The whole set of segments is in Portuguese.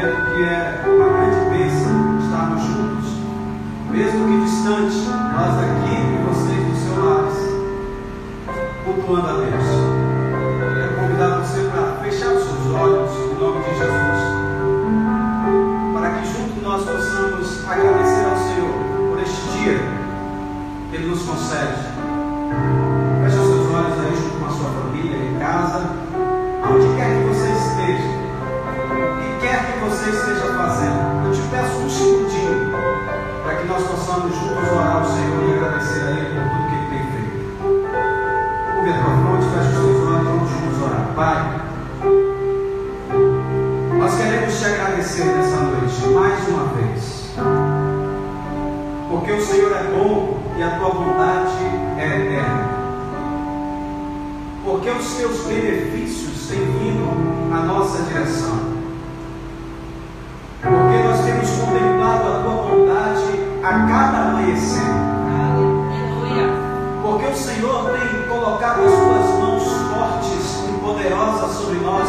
momento que é uma grande bênção estarmos juntos, mesmo que distante, nós aqui e vocês dos seus lares, cultuando a Deus. Eu quero convidar você para fechar os seus olhos, em nome de Jesus, para que juntos nós possamos agradecer ao Senhor por este dia que Ele nos concede. Feche os seus olhos aí junto com a sua família, em casa, aonde quer que você esteja, o que quer que você esteja fazendo. Eu te peço um segundinho para que nós possamos juntos orar ao Senhor e agradecer a Ele por tudo que Ele tem feito. Curve a tua fronte, feche os seus olhos, vamos juntos orar. Pai, nós queremos te agradecer nessa noite, mais uma vez, porque o Senhor é bom e a tua bondade é eterna, porque os teus benefícios têm vindo à nossa direção, porque nós temos contemplado a tua bondade a cada amanhecer, porque o Senhor tem colocado as tuas mãos fortes e poderosas sobre nós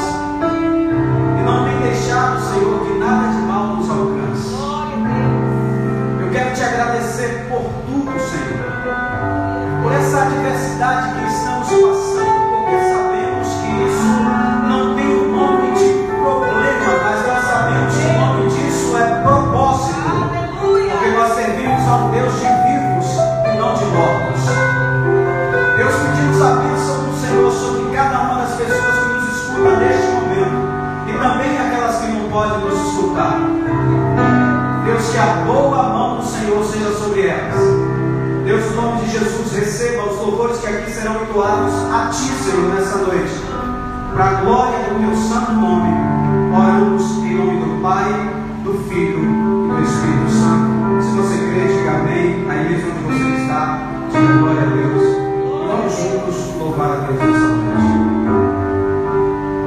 e não tem deixado, Senhor, que nada de mal nos alcance. Eu quero te agradecer por tudo, Senhor, por essa adversidade que estamos passando, porque sabemos que isso não tem o nome de problema, mas nós sabemos que o nome disso é propósito, porque nós servimos a um Deus de vivos e não de mortos. Deus, pedimos a bênção do Senhor sobre cada uma das pessoas que nos escutam neste momento e também aquelas que não podem nos escutar. Deus, que a boa mão do Senhor seja sobre elas. Deus, no nome de Jesus, receba os louvores que aqui serão entoados a Ti, Senhor, nessa noite. Para a glória do Teu santo nome, oramos em nome do Pai, do Filho e do Espírito Santo. Se você crê, diga amém. Aí mesmo onde você está, diga glória a Deus. E vamos juntos louvar a Deus nessa noite.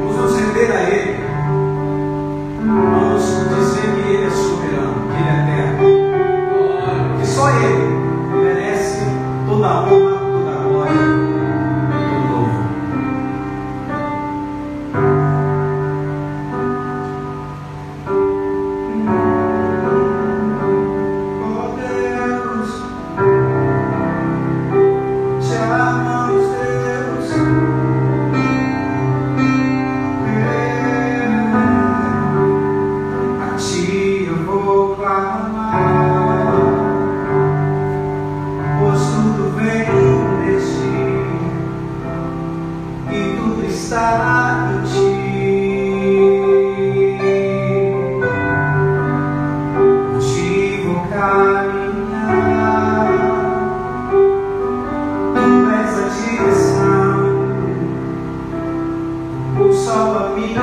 Vamos nos render a Ele. Vamos dizer que Ele é soberano, que Ele é eterno, que só Ele merece toda a honra, toda a glória e todo louvor. Oh Deus, te amamos, Deus. A Ti eu vou clamar, pois tudo vem de Ti e tudo está em Ti. Por Ti vou caminhar, Tu és a direção, o sol a me guiar.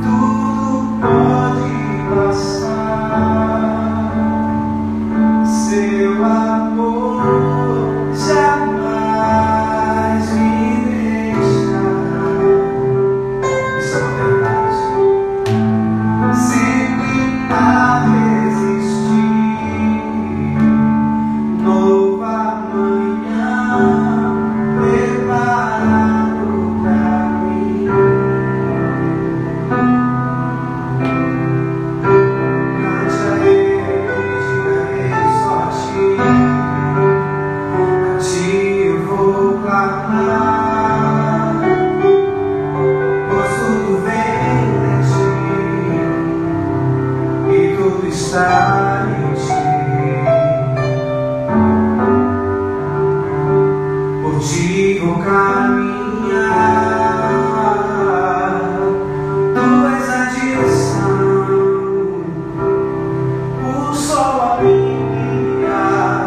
Tudo pode passar, Seu amor jamais me deixará. Isso é uma verdade. Sempre a existir, nova manhã preparado pra mim. Cante a Ele, diga a Ele só a Ti. A Ti eu vou clamar, pois tudo vem de Ti e tudo está em Ti. Por Ti vou caminhar, Tu és a direção, o sol a me guiar.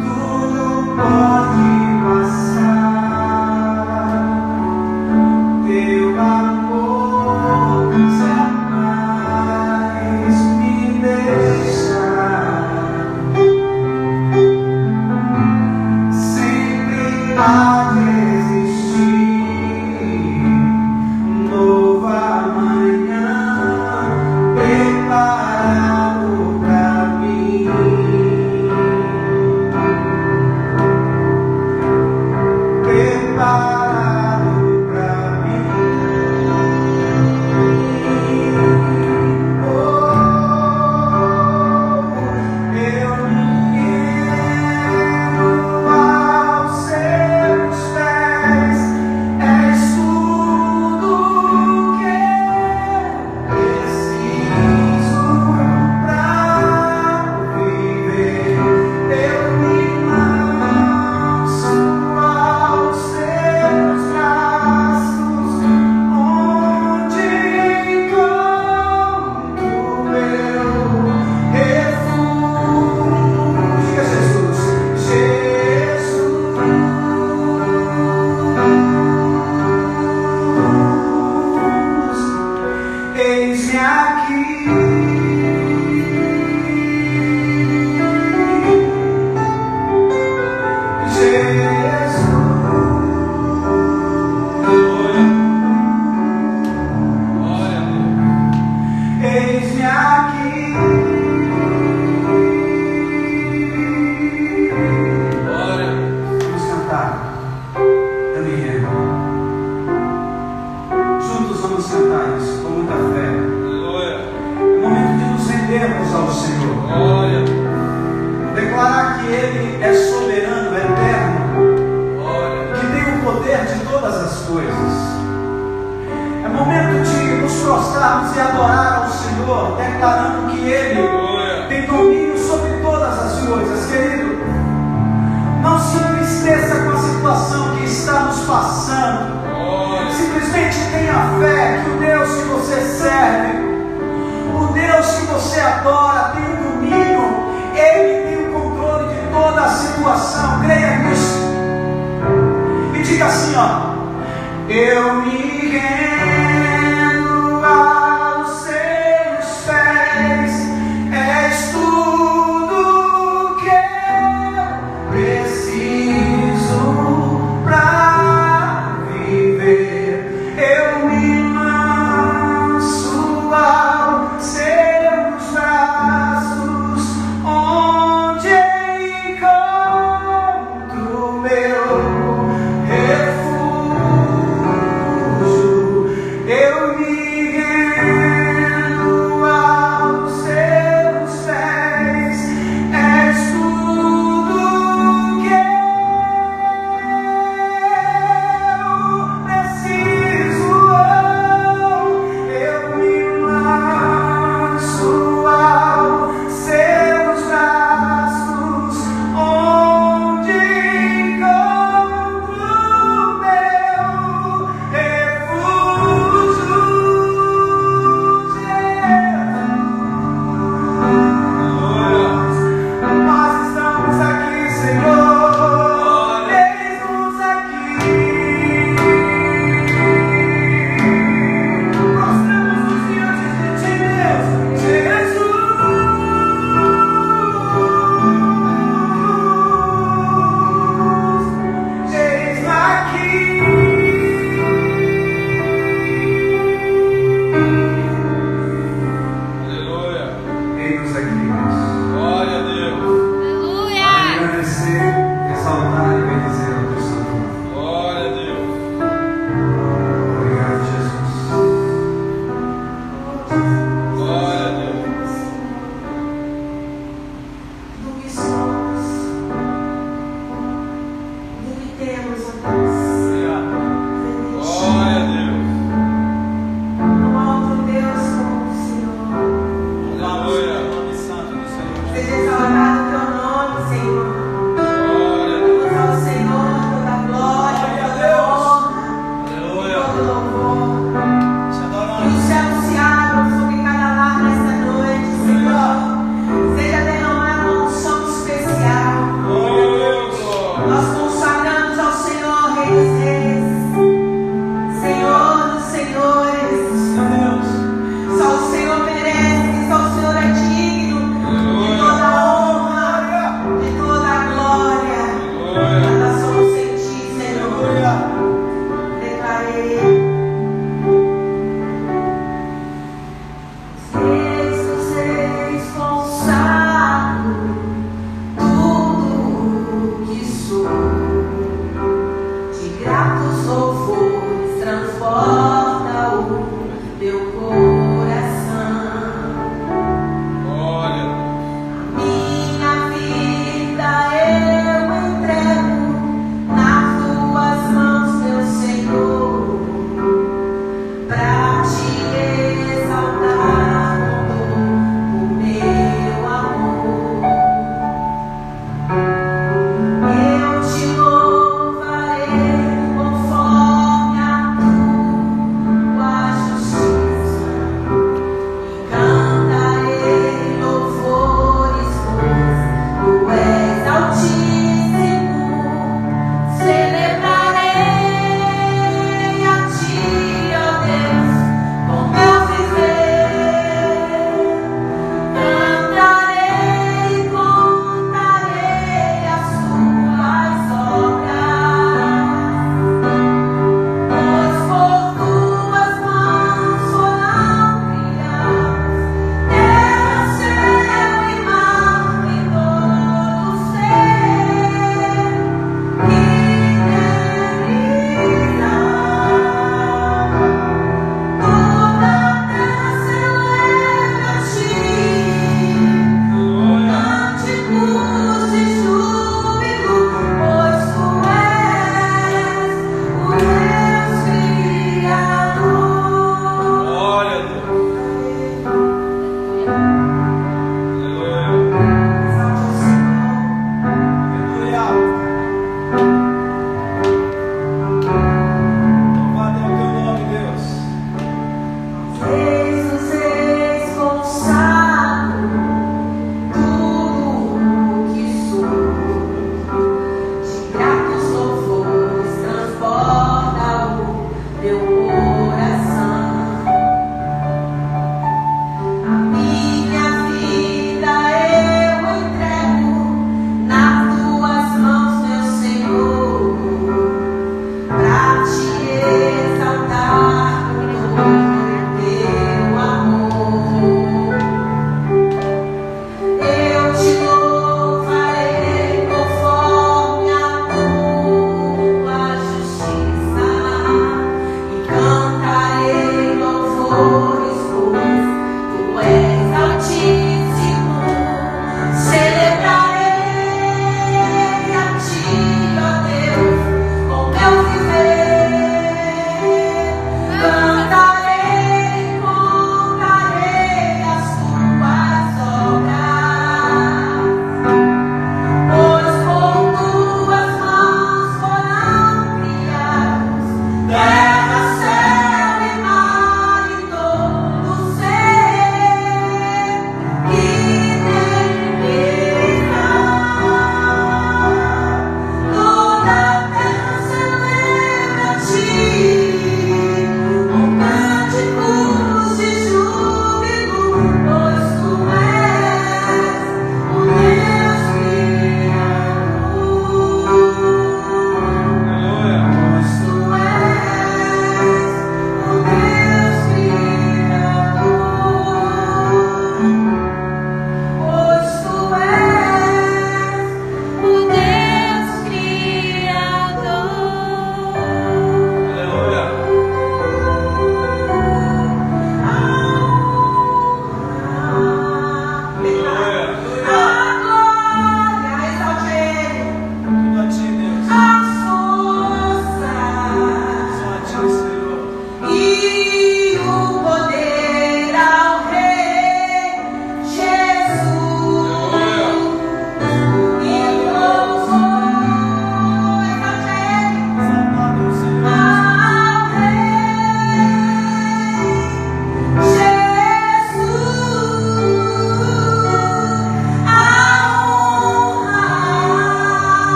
Tudo pode passar, Teu amor jamais me deixará. Sempre há de existir, nova manhã preparado pra mim. todas as coisas. É momento de nos prostrarmos e adorar ao Senhor, declarando que Ele tem domínio sobre todas as coisas. Querido, não se entristeça com a situação que está nos passando. Simplesmente tenha fé que o Deus que você serve, o Deus que você adora, tem o domínio. Ele tem o controle de toda a situação. Creia nisso. E diga assim, ó: eu me rendo aos seus pés, és tudo que eu preciso pra viver. Eu me lanço aos seus braços, onde encontro meu refúgio.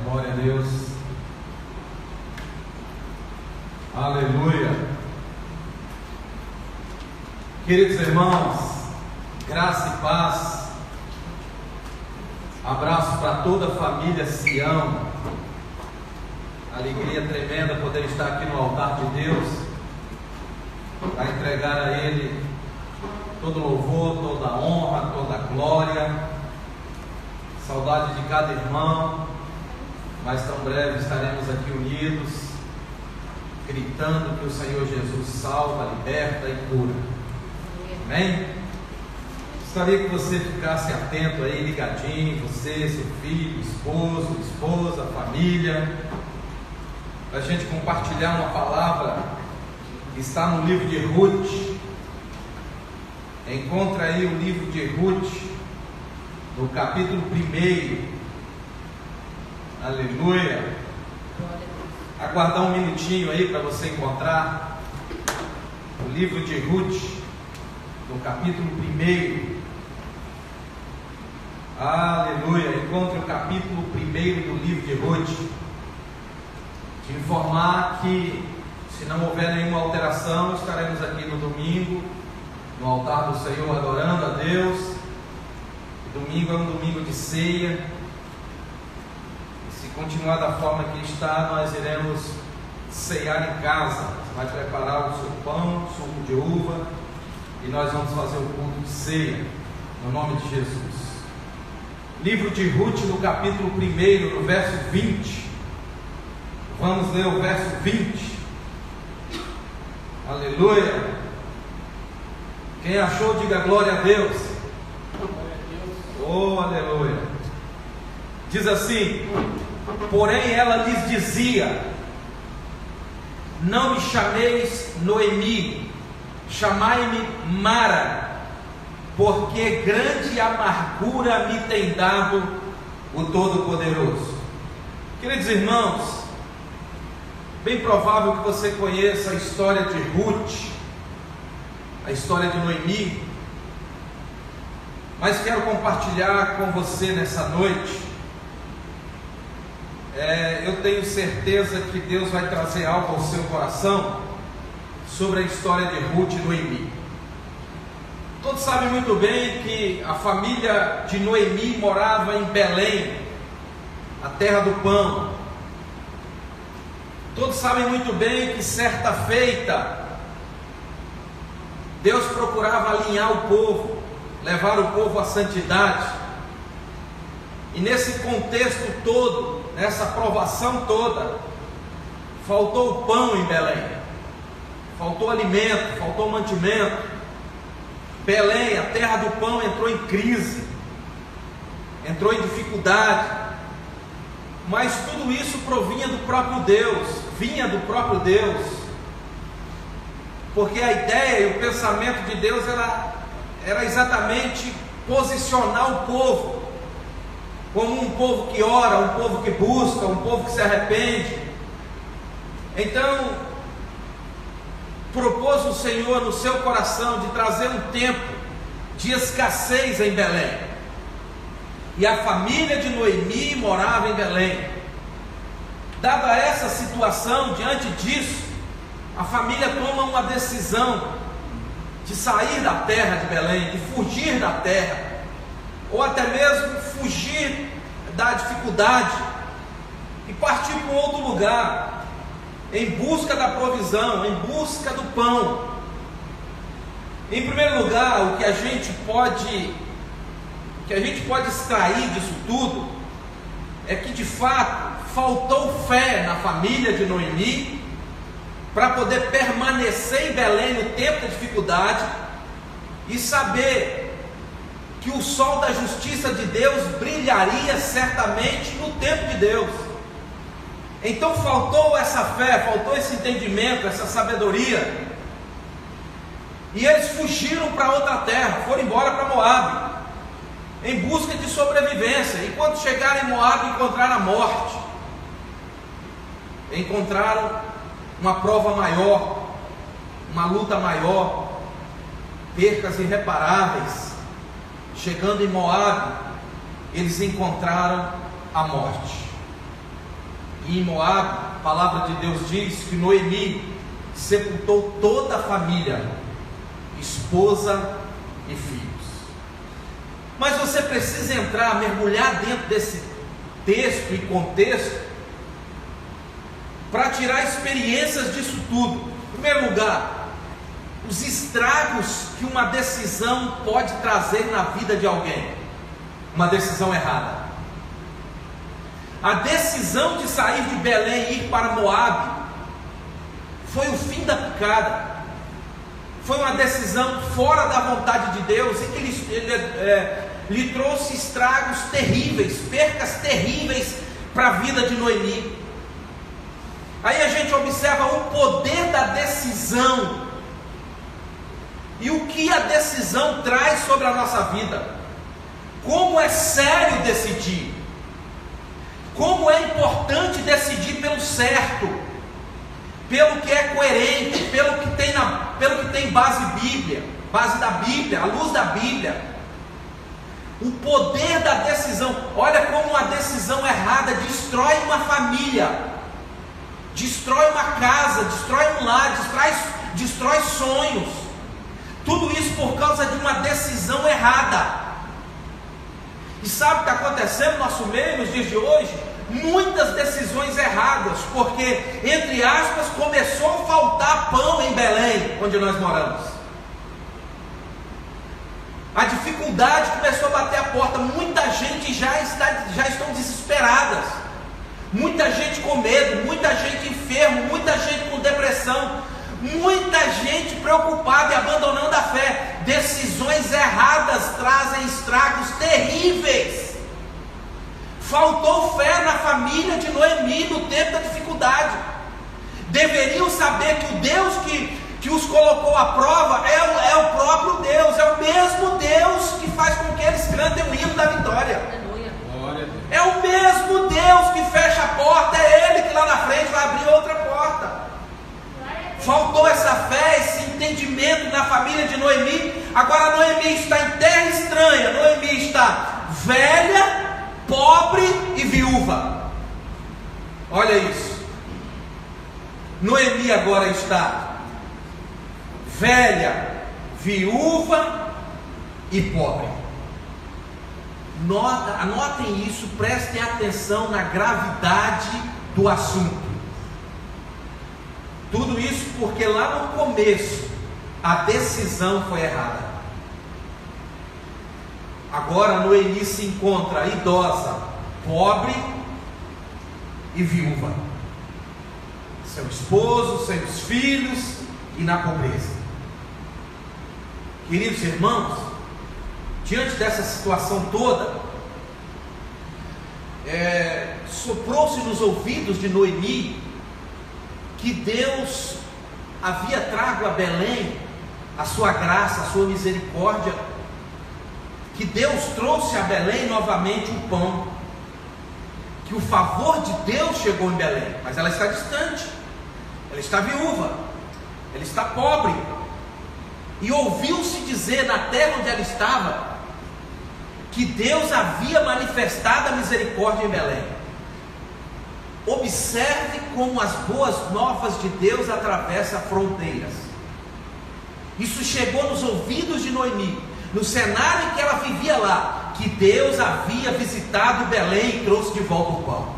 Glória a Deus. Aleluia. Queridos irmãos, graça e paz. Abraço para toda a família Sião. Alegria tremenda poder estar aqui no altar de Deus, para entregar a Ele todo louvor, toda honra, toda glória. Saudade de cada irmão, mas tão breve estaremos aqui unidos, gritando que o Senhor Jesus salva, liberta e cura. Amém? Gostaria que você ficasse atento aí, ligadinho, você, seu filho, esposo, esposa, família, para a gente compartilhar uma palavra que está no livro de Ruth. Encontra aí o livro de Ruth, no capítulo 1. Aleluia. Aguardar um minutinho aí para você encontrar o livro de Ruth, no capítulo 1. Aleluia. Encontre o capítulo 1 do livro de Ruth. Te informar que, se não houver nenhuma alteração, estaremos aqui no domingo, no altar do Senhor, adorando a Deus. Domingo é um domingo de ceia. E se continuar da forma que está, nós iremos ceiar em casa. Você vai preparar o seu pão, suco de uva, e nós vamos fazer o culto de ceia, no nome de Jesus. Livro de Ruth, no capítulo 1, no verso 20. Vamos ler o verso 20. Aleluia. Quem achou, diga glória a Deus. Oh, aleluia. Diz assim: porém ela lhes dizia: não me chameis Noemi, chamai-me Mara, porque grande amargura me tem dado o Todo-Poderoso. Queridos irmãos, bem provável que você conheça a história de Ruth, a história de Noemi, mas quero compartilhar com você nessa noite. Eu tenho certeza que Deus vai trazer algo ao seu coração sobre a história de Ruth e Noemi. Todos sabem muito bem que a família de Noemi morava em Belém, a terra do pão. Todos sabem muito bem que certa feita Deus procurava alinhar o povo, levar o povo à santidade. E nesse contexto todo, nessa provação toda, faltou o pão em Belém, faltou alimento, faltou mantimento. Belém, a terra do pão, entrou em crise, entrou em dificuldade. Mas tudo isso provinha do próprio Deus, vinha do próprio Deus, porque a ideia e o pensamento de Deus era exatamente posicionar o povo como um povo que ora, um povo que busca, um povo que se arrepende. Então, propôs o Senhor no seu coração de trazer um tempo de escassez em Belém. E a família de Noemi morava em Belém. Dada essa situação, diante disso, a família toma uma decisão de sair da terra de Belém, de fugir da terra, ou até mesmo fugir da dificuldade e partir para um outro lugar, em busca da provisão, em busca do pão. Em primeiro lugar, o que a gente pode extrair disso tudo é que, de fato, faltou fé na família de Noemi para poder permanecer em Belém no tempo da dificuldade e saber que o sol da justiça de Deus brilharia certamente no tempo de Deus. Então faltou essa fé, faltou esse entendimento, essa sabedoria, e eles fugiram para outra terra, foram embora para Moabe, em busca de sobrevivência. E quando chegaram em Moabe, encontraram a morte, encontraram uma prova maior, uma luta maior. percas irreparáveis. Chegando em Moabe, eles encontraram a morte. E em Moabe, a palavra de Deus diz que Noemi sepultou toda a família, esposa e filhos. Mas você precisa entrar, mergulhar dentro desse texto e contexto para tirar experiências disso tudo. Em primeiro lugar, os estragos que uma decisão pode trazer na vida de alguém. Uma decisão errada. A decisão de sair de Belém e ir para Moabe foi o fim da picada. Foi uma decisão fora da vontade de Deus, em que ele lhe trouxe estragos terríveis, percas terríveis para a vida de Noemi. Aí a gente observa o poder da decisão e o que a decisão traz sobre a nossa vida. Como é sério decidir, como é importante decidir pelo certo, pelo que é coerente, pelo que tem base da Bíblia, a luz da Bíblia. O poder da decisão. Olha como uma decisão errada destrói uma família, destrói uma casa, destrói um lar, destrói sonhos. Tudo isso por causa de uma decisão errada. E sabe o que está acontecendo no nosso meio nos dias de hoje? Muitas decisões erradas, porque, entre aspas, começou a faltar pão em Belém, onde nós moramos. A dificuldade começou a bater a porta. Muita gente já estão desesperadas, muita gente com medo, muita gente enferma, muita gente com depressão, muita gente preocupada e abandonando a fé. Decisões erradas trazem estragos terríveis. Faltou fé na família de Noemi no tempo da dificuldade. Deveriam saber que o Deus que os colocou à prova é o próprio Deus, é o mesmo Deus que faz com que eles cantem o hino da vitória. É o mesmo Deus que fecha a porta, é Ele que lá na frente vai abrir outra porta. Faltou essa fé, esse entendimento na família de Noemi. Agora Noemi está em terra estranha, Noemi está velha, pobre e viúva. Olha isso. Noemi agora está velha, viúva e pobre. Anotem isso, prestem atenção na gravidade do assunto. Tudo isso porque lá no começo a decisão foi errada. Agora Noemi se encontra idosa, pobre e viúva. Seu esposo, seus filhos e na pobreza. Queridos irmãos, diante dessa situação toda, soprou-se nos ouvidos de Noemi que Deus havia trago a Belém a sua graça, a sua misericórdia, que Deus trouxe a Belém novamente o pão, que o favor de Deus chegou em Belém, mas ela está distante, ela está viúva, ela está pobre, e ouviu-se dizer na terra onde ela estava, que Deus havia manifestado a misericórdia em Belém. Observe como as boas novas de Deus atravessam fronteiras. Isso chegou nos ouvidos de Noemi, no cenário em que ela vivia lá, que Deus havia visitado Belém e trouxe de volta o pão.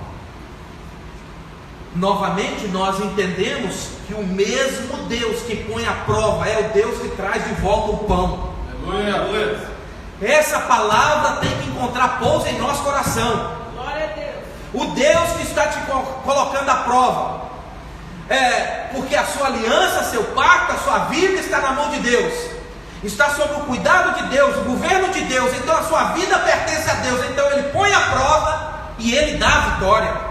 Novamente nós entendemos que o mesmo Deus que põe à prova é o Deus que traz de volta o pão. Aleluia. Essa palavra tem que encontrar pouso em nosso coração. Glória a Deus. O Deus que está te colocando à prova, porque a sua aliança, seu pacto, a sua vida está na mão de Deus, está sob o cuidado de Deus, o governo de Deus. Então a sua vida pertence a Deus. Então Ele põe à prova e Ele dá a vitória.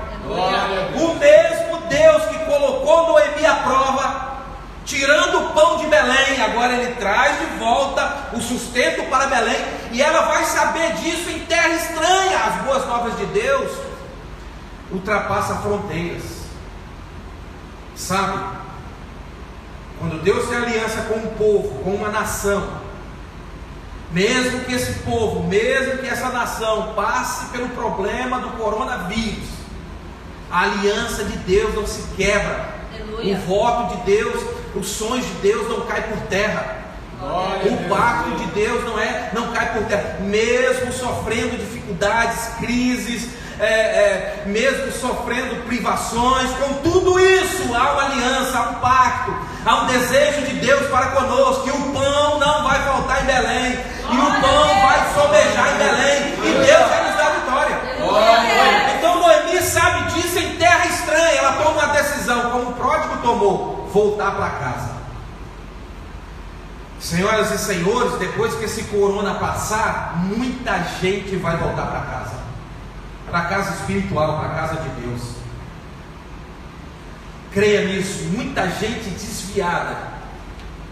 O mesmo Deus que colocou Noemi à prova, tirando o pão de Belém, agora Ele traz de volta o sustento para Belém, e ela vai saber disso em terra estranha. As boas novas de Deus ultrapassam fronteiras. Sabe, quando Deus tem aliança com um povo, com uma nação, mesmo que esse povo, mesmo que essa nação passe pelo problema do coronavírus, a aliança de Deus não se quebra. Aleluia. O voto de Deus, os sonhos de Deus não caem por terra. O pacto de Deus não cai por terra. Mesmo sofrendo dificuldades, crises, mesmo sofrendo privações, com tudo isso há uma aliança, há um pacto, há um desejo de Deus para conosco, que o pão não vai faltar em Belém, e o pão vai sobejar em Belém, e Deus vai nos dar a vitória. Então Noemi sabe disso em terra estranha. Ela toma uma decisão, como o pródigo tomou, voltar para casa. Senhoras e senhores, depois que esse corona passar, muita gente vai voltar para casa espiritual, para a casa de Deus. Creia nisso. Muita gente desviada,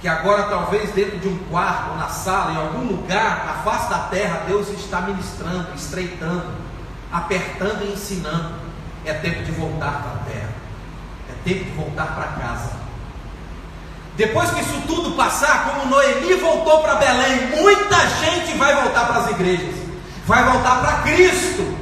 que agora talvez dentro de um quarto, ou na sala, em algum lugar, na face da terra, Deus está ministrando, estreitando, apertando e ensinando. É tempo de voltar para a terra, é tempo de voltar para casa. Depois que isso tudo passar, como Noemi voltou para Belém, muita gente vai voltar para as igrejas, vai voltar para Cristo,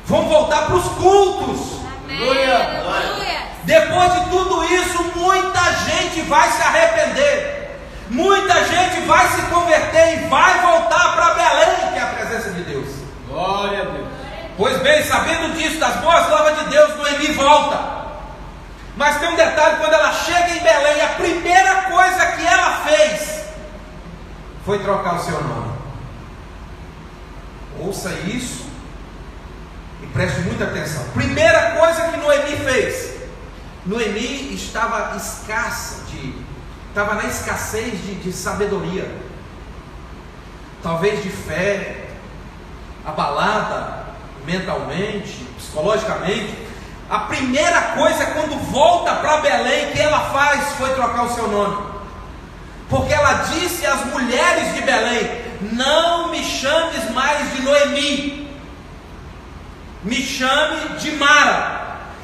vão voltar para os cultos. Amém. Depois de tudo isso, muita gente vai se arrepender, muita gente vai se converter e vai voltar para Belém, que é a presença de Deus. Glória a Deus. Pois bem, sabendo disso, das boas novas de Deus, Noemi volta. Mas tem um detalhe: quando ela chega em Belém, a primeira coisa que ela fez foi trocar o seu nome. Ouça isso e preste muita atenção. Primeira coisa que Noemi fez: Noemi estava na escassez de sabedoria, talvez de fé, abalada mentalmente, psicologicamente. A primeira coisa, quando volta para Belém, que ela faz foi trocar o seu nome, porque ela disse às mulheres de Belém: não me chames mais de Noemi, me chame de Mara.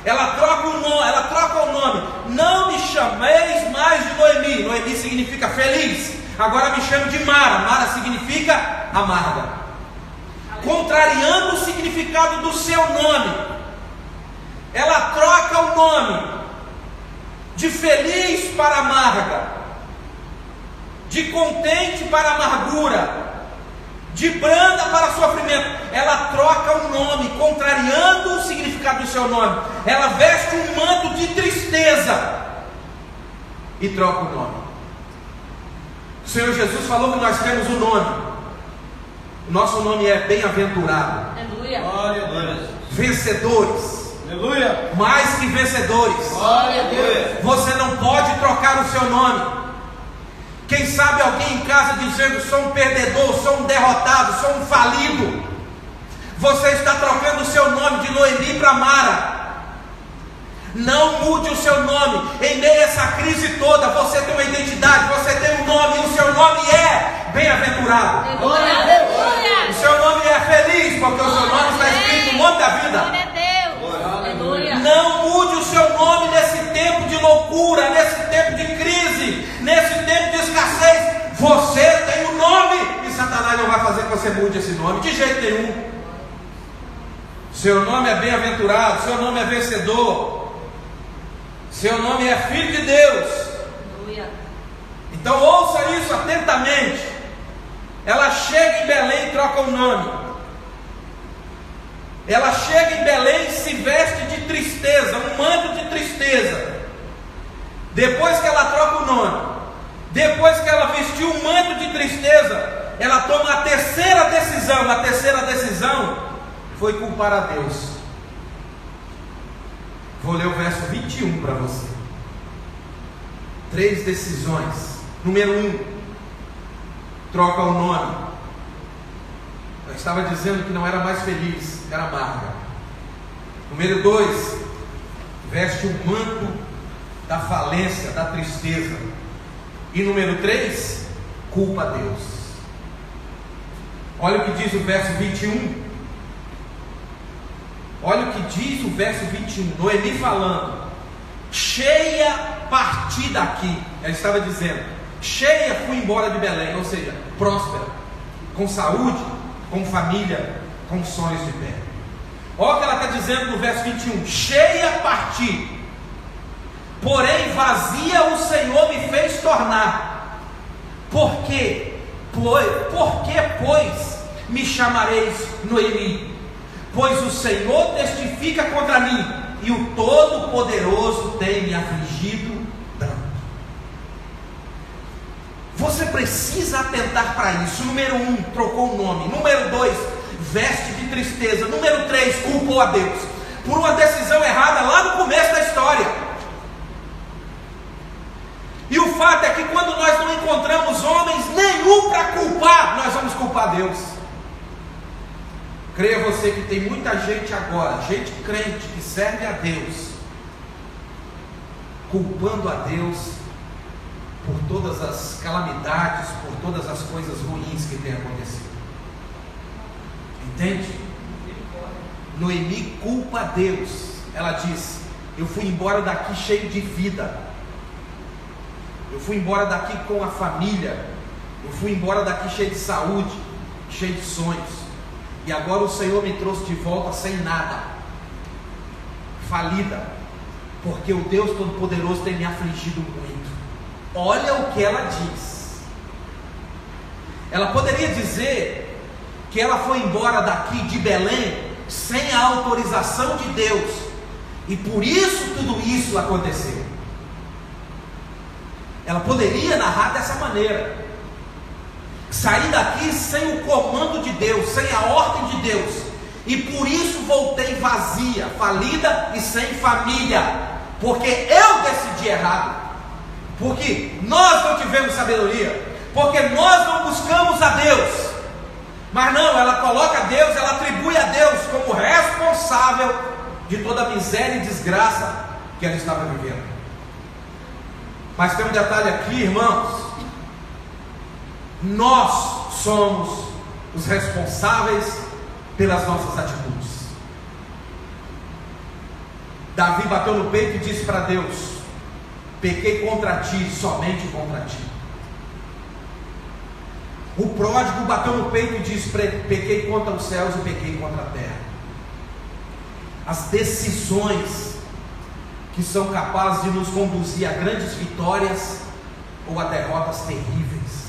Ela troca o nome, não me chameis mais de Noemi. Noemi significa feliz, agora me chame de Mara. Mara significa amarga, contrariando o significado do seu nome. Ela troca o nome de feliz para amarga, de contente para amargura, de branda para sofrimento. Ela troca o nome, contrariando o significado do seu nome. Ela veste um manto de tristeza e troca o nome. O Senhor Jesus falou que nós temos um nome. O nosso nome é bem-aventurado. Aleluia. Glória a Deus. Vencedores. Aleluia. Mais que vencedores. Glória a Deus. Você não pode trocar o seu nome. Quem sabe alguém em casa dizendo: sou um perdedor, sou um derrotado, sou um falido. Você está trocando o seu nome de Noemi para Mara. Não mude o seu nome. Em meio a essa crise toda, você tem uma identidade, você tem um nome, e o seu nome é bem-aventurado. O seu nome é feliz, porque o seu nome está escrito no monte da vida. Não mude o seu nome nesse tempo de loucura, nesse tempo de crise, nesse tempo de escassez. Você tem um nome, e Satanás não vai fazer que você mude esse nome de jeito nenhum. Seu nome é bem-aventurado, seu nome é vencedor, seu nome é filho de Deus. Então ouça isso atentamente. Ela chega em Belém e troca o nome. Ela chega em Belém e se veste de tristeza, um manto de tristeza. Depois que ela troca o nome, depois que ela vestiu um manto de tristeza, ela toma a terceira decisão. A terceira decisão foi culpar a Deus. Vou ler o verso 21 para você. 3 decisões. Número 1, troca o nome. Eu estava dizendo que não era mais feliz, era amarga. Número 2, veste o manto da falência, da tristeza. E número 3, culpa a Deus. Olha o que diz o verso 21. Olha o que diz o verso 21. Noemi falando: cheia, parti daqui. Ela estava dizendo: cheia, fui embora de Belém, ou seja, próspera. com saúde, com família, com sonhos de pé. Olha o que ela está dizendo no verso 21: cheia parti, porém vazia o Senhor me fez tornar. Por que, pois, me chamareis Noemi? Pois o Senhor testifica contra mim, e o Todo-Poderoso tem me afligido tanto. Você precisa atentar para isso. Número 1, trocou o nome. Número 2, veste de tristeza. Número 3, culpou a Deus por uma decisão errada lá no começo da história. E o fato é que quando nós não encontramos homens nenhum para culpar, nós vamos culpar Deus. Creia você que tem muita gente agora, gente crente que serve a Deus, culpando a Deus por todas as calamidades, por todas as coisas ruins que têm acontecido. Entende? Noemi culpa a Deus. Ela diz: eu fui embora daqui cheio de vida, eu fui embora daqui com a família, eu fui embora daqui cheio de saúde, cheio de sonhos, e agora o Senhor me trouxe de volta sem nada, falida, porque o Deus Todo-Poderoso tem me afligido muito. Olha o que ela diz. Ela poderia dizer que ela foi embora daqui de Belém sem a autorização de Deus, e por isso tudo isso aconteceu. Ela poderia narrar dessa maneira: saí daqui sem o comando de Deus, sem a ordem de Deus, e por isso voltei vazia, falida e sem família, porque eu decidi errado, porque nós não tivemos sabedoria, porque nós não buscamos a Deus. Mas não, ela coloca a Deus, ela atribui a Deus como responsável de toda a miséria e desgraça que ela estava vivendo. Mas tem um detalhe aqui, irmãos: nós somos os responsáveis pelas nossas atitudes. Davi bateu no peito e disse para Deus: pequei contra ti, somente contra ti. O pródigo bateu no peito e disse: pequei contra os céus e pequei contra a terra. As decisões que são capazes de nos conduzir a grandes vitórias ou a derrotas terríveis.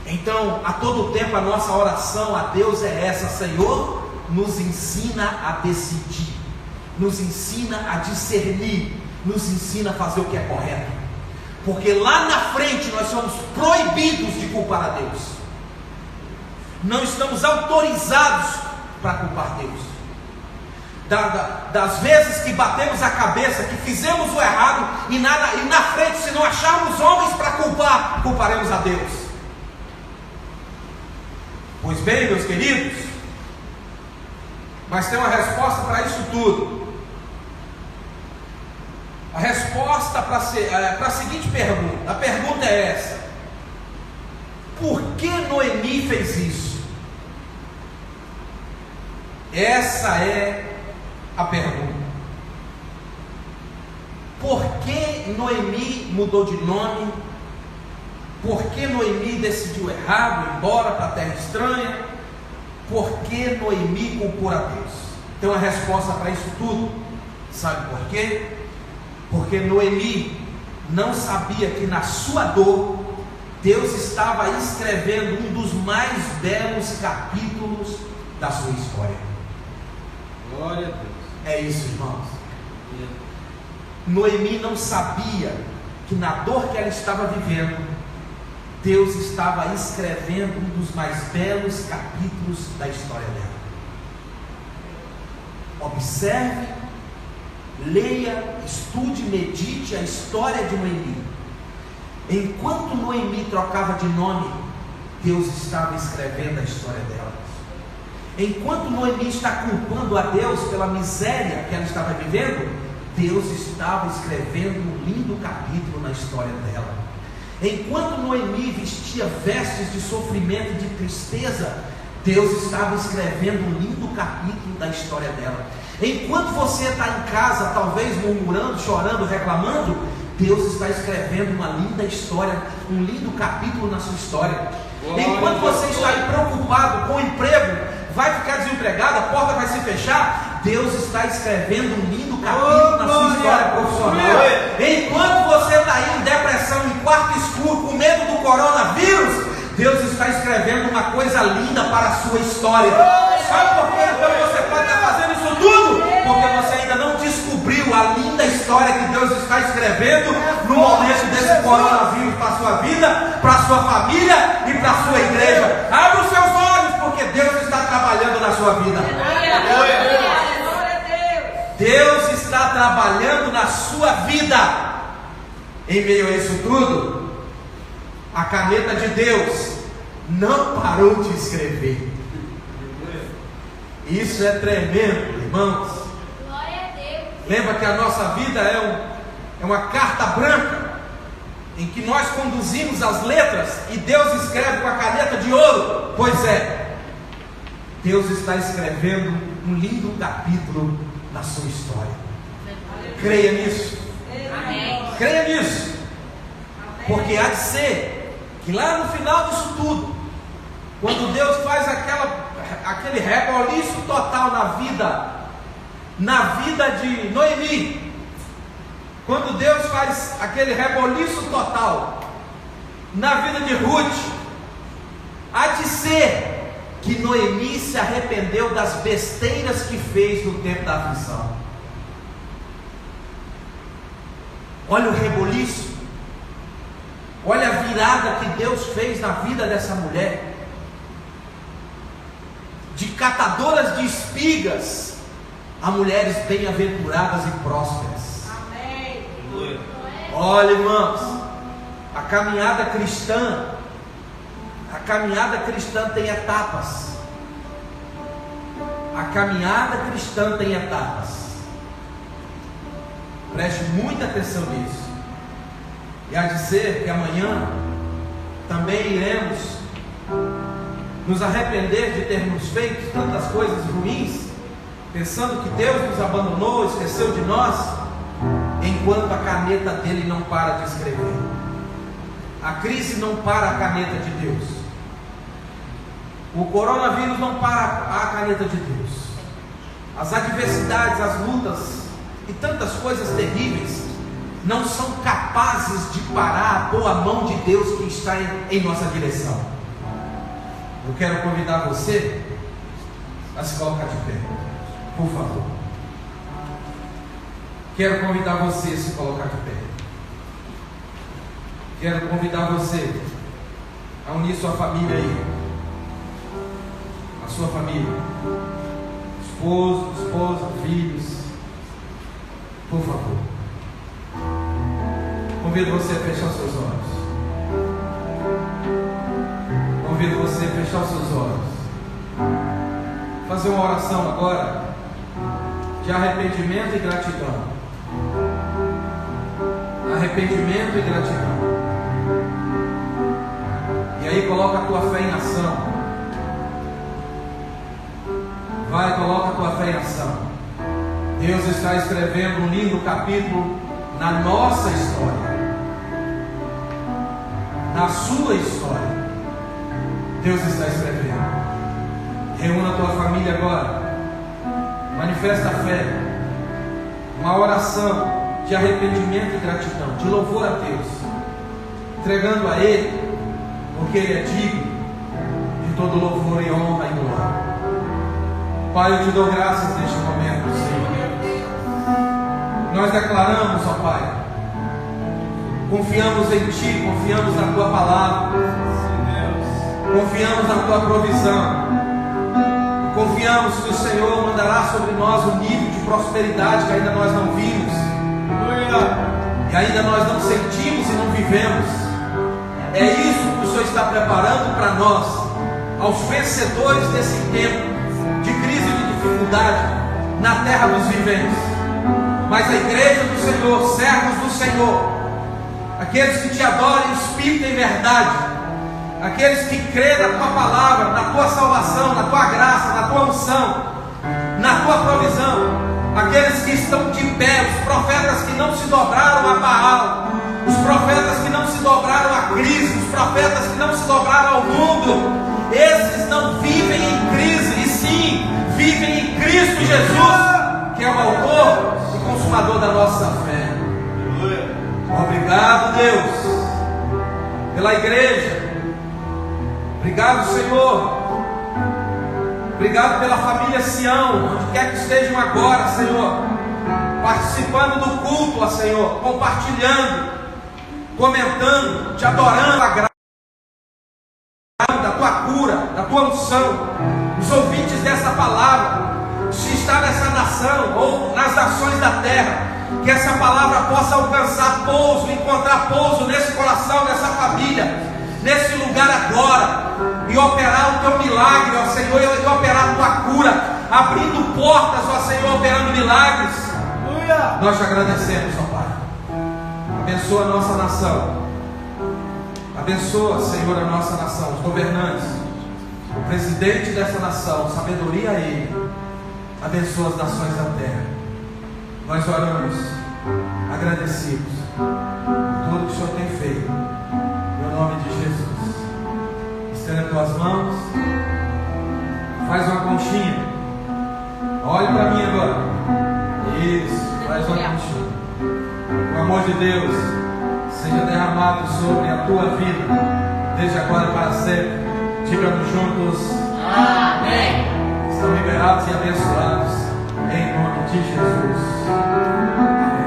Então, a todo tempo a nossa oração a Deus é essa: Senhor, nos ensina a decidir, nos ensina a discernir, nos ensina a fazer o que é correto, porque lá na frente nós somos proibidos de culpar a Deus, não estamos autorizados para culpar Deus. Das vezes que batemos a cabeça, que fizemos o errado, e na frente, se não acharmos homens para culpar, culparemos a Deus. Pois bem, meus queridos, mas tem uma resposta para isso tudo. A resposta para a seguinte pergunta: a pergunta é essa: por que Noemi fez isso? Essa é a pergunta. Por que Noemi mudou de nome? Por que Noemi decidiu errado, ir embora para a terra estranha? Por que Noemi culpou a Deus? Tem uma resposta para isso tudo. Sabe por quê? Porque Noemi não sabia que na sua dor Deus estava escrevendo um dos mais belos capítulos da sua história. Glória a Deus. É isso, irmãos. Noemi não sabia que na dor que ela estava vivendo, Deus estava escrevendo um dos mais belos capítulos da história dela. Observe, leia, estude, medite a história de Noemi. Enquanto Noemi trocava de nome, Deus estava escrevendo a história dela. Enquanto Noemi está culpando a Deus pela miséria que ela estava vivendo, Deus estava escrevendo um lindo capítulo na história dela. Enquanto Noemi vestia vestes de sofrimento e de tristeza, Deus estava escrevendo um lindo capítulo da história dela. Enquanto você está em casa, talvez murmurando, chorando, reclamando, Deus está escrevendo uma linda história, um lindo capítulo na sua história. Enquanto você está aí preocupado com o emprego, vai ficar desempregado, a porta vai se fechar, Deus está escrevendo um lindo capítulo na sua história profissional. Enquanto você está aí em depressão, em quarto escuro, com medo do coronavírus, Deus está escrevendo uma coisa linda para a sua história. Sabe por que então você pode estar fazendo isso tudo? Porque você ainda não descobriu a linda história que Deus está escrevendo no momento desse coronavírus para a sua vida, para a sua família e para a sua igreja. Abra os seus olhos, porque Deus está trabalhando na sua vida. Deus está trabalhando na sua vida. Em meio a isso tudo, a caneta de Deus não parou de escrever. Isso é tremendo, irmãos. Glória a Deus. Lembra que a nossa vida é uma carta branca, em que nós conduzimos as letras e Deus escreve com a caneta de ouro. Pois é, Deus está escrevendo um lindo capítulo na sua história. Creia nisso. Amém. Creia nisso. Porque há de ser que lá no final disso tudo, quando Deus faz aquele reboliço total na vida de Noemi, quando Deus faz aquele reboliço total na vida de Ruth, há de ser que Noemi se arrependeu das besteiras que fez no tempo da aflição. Olha o reboliço, olha a virada que Deus fez na vida dessa mulher. De catadoras de espigas a mulheres bem-aventuradas e prósperas. Amém. Olha, irmãos, a caminhada cristã tem etapas. A caminhada cristã tem etapas. Preste muita atenção nisso. E há de ser que amanhã também iremos nos arrepender de termos feito tantas coisas ruins, pensando que Deus nos abandonou, esqueceu de nós, enquanto a caneta dele não para de escrever. A crise não para a caneta de Deus. O coronavírus não para a caneta de Deus. As adversidades, as lutas e tantas coisas terríveis não são capazes de parar a boa mão de Deus que está em nossa direção. Eu quero convidar você a se colocar de pé, por favor. Quero convidar você a se colocar de pé. Quero convidar você a unir sua família aí. A sua família. Esposo, esposa, filhos. Por favor. Convido você a fechar os seus olhos. Convido você a fechar os seus olhos. Fazer uma oração agora de arrependimento e gratidão. Arrependimento e gratidão. E aí coloca a tua fé em ação. Vai, coloca a tua fé em ação. Deus está escrevendo um lindo capítulo na nossa história. Na sua história. Deus está escrevendo. Reúna a tua família agora. Manifesta a fé. Uma oração de arrependimento e gratidão, de louvor a Deus, entregando a Ele, porque Ele é digno de todo louvor e honra e glória. Pai, eu te dou graças neste momento, Senhor. Nós declaramos, ó Pai, confiamos em Ti, confiamos na Tua palavra, confiamos na Tua provisão, confiamos que o Senhor mandará sobre nós um nível de prosperidade que ainda nós não vimos, e ainda nós não sentimos e não vivemos. É isso que o Senhor está preparando para nós, aos vencedores desse tempo de crise e de dificuldade na terra dos viventes. Mas a igreja do Senhor, servos do Senhor, aqueles que te adoram em espírito e em verdade, aqueles que creem na tua palavra, na tua salvação, na tua graça, na tua unção, na tua provisão, aqueles que estão de pé, os profetas que não se dobraram a Baal, os profetas que não se dobraram a crise, os profetas que não se dobraram ao mundo, esses não vivem em crise, e sim, vivem em Cristo Jesus, que é o autor e consumador da nossa fé. Obrigado, Deus, pela igreja. Obrigado, Senhor. Obrigado pela família Sião, onde quer que estejam agora, Senhor, participando do culto, ó Senhor, compartilhando, comentando, te adorando, a graça da tua cura, da tua unção. Os ouvintes dessa palavra, se está nessa nação ou nas nações da terra, que essa palavra possa alcançar pouso, encontrar pouso nesse coração, nessa família, nesse lugar agora, e operar o teu milagre, ó Senhor, e operar a tua cura, abrindo portas, ó Senhor, operando milagres. Nós te agradecemos, ó Pai. Abençoa a nossa nação. Abençoa, Senhor, a nossa nação, os governantes, o presidente dessa nação, sabedoria a ele. Abençoa as nações da terra. Nós oramos agradecidos por tudo que o Senhor tem feito, no nome de Jesus. Estenda as tuas mãos, faz uma conchinha, olhe para mim agora. Isso, faz uma conchinha. O amor de Deus seja derramado sobre a tua vida, desde agora e para sempre. Digamos juntos: amém. Estão liberados e abençoados em nome de Jesus. Amém.